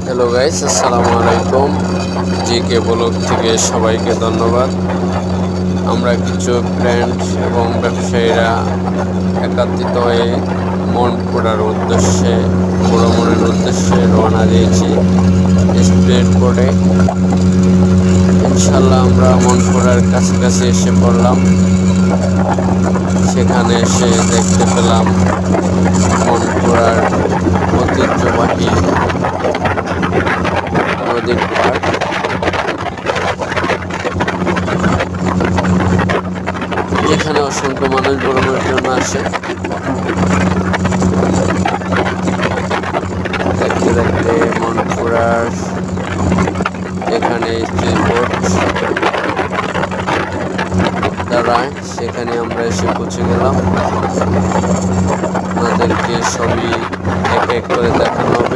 Hello guys, আসসালামু আলাইকুম। GK blog থেকে সবাইকে ধন্যবাদ। আমরা কিছু ফ্রেন্ড এবং ব্যবসায়ীরা একত্রিত হয়ে মনপুরার উদ্দেশ্যে ভ্রমণের উদ্দেশ্যে রওনা দিয়েছি স্পিড বোটে। ইনশাল্লাহ আমরা মনপুরার কাছাকাছি এসে পড়লাম। সেখানে এসে দেখতে পেলাম মনপুরার ঐতিহ্যবাহী নদীর পাড়। যেখানে অসংখ্য মানুষ ভ্রমণের জন্য আসে। দেখতে দেখতে মনপুরার যেখানে স্পিড বোট দাঁড়ায় সেখানে আমরা এসে পৌঁছে গেলাম। আপনাদেরকে সবই এক এক করে দেখানো হবে।